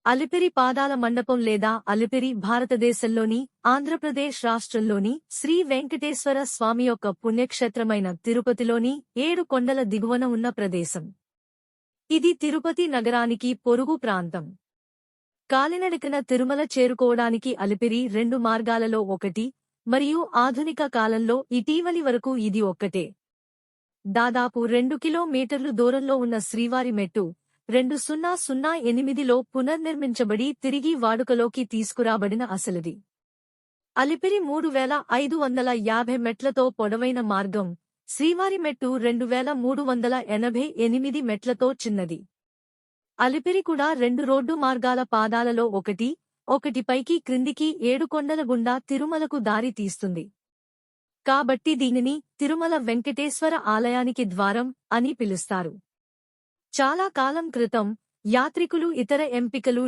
అలిపిరి పాదాల మండపం లేదా అలిపిరి భారతదేశంలోని ఆంధ్రప్రదేశ్ రాష్ట్రంలోని శ్రీ వెంకటేశ్వర స్వామి యొక్క పుణ్యక్షేత్రమైన తిరుపతిలోని 7 కొండల దిగువన ఉన్న ప్రదేశం. ఇది తిరుపతి నగరానికి పొరుగు ప్రాంతం. కాలినడకన తిరుమల చేరుకోవడానికి అలిపిరి 2 మార్గాలలో ఒకటి మరియు ఆధునిక కాలంలో ఇటీవలి వరకు ఇది ఒక్కటే. దాదాపు 2 కిలోమీటర్లు దూరంలో ఉన్న శ్రీవారి మెట్టు 2008లో పునర్నిర్మించబడి తిరిగి వాడుకలోకి తీసుకురాబడిన అసలుది. అలిపిరి 3550 మెట్లతో పొడవైన మార్గం, శ్రీవారి మెట్టు 2388 మెట్లతో చిన్నది. అలిపిరి కూడా 2 రోడ్డు మార్గాల పాదాలలో ఒకటి పైకి క్రిందికి 7 కొండల గుండా తిరుమలకు దారి తీస్తుంది. కాబట్టి దీనిని తిరుమల వెంకటేశ్వర ఆలయానికి ద్వారం అని పిలుస్తారు. చాలా కాలం క్రితం యాత్రికులు ఇతర ఎంపికలు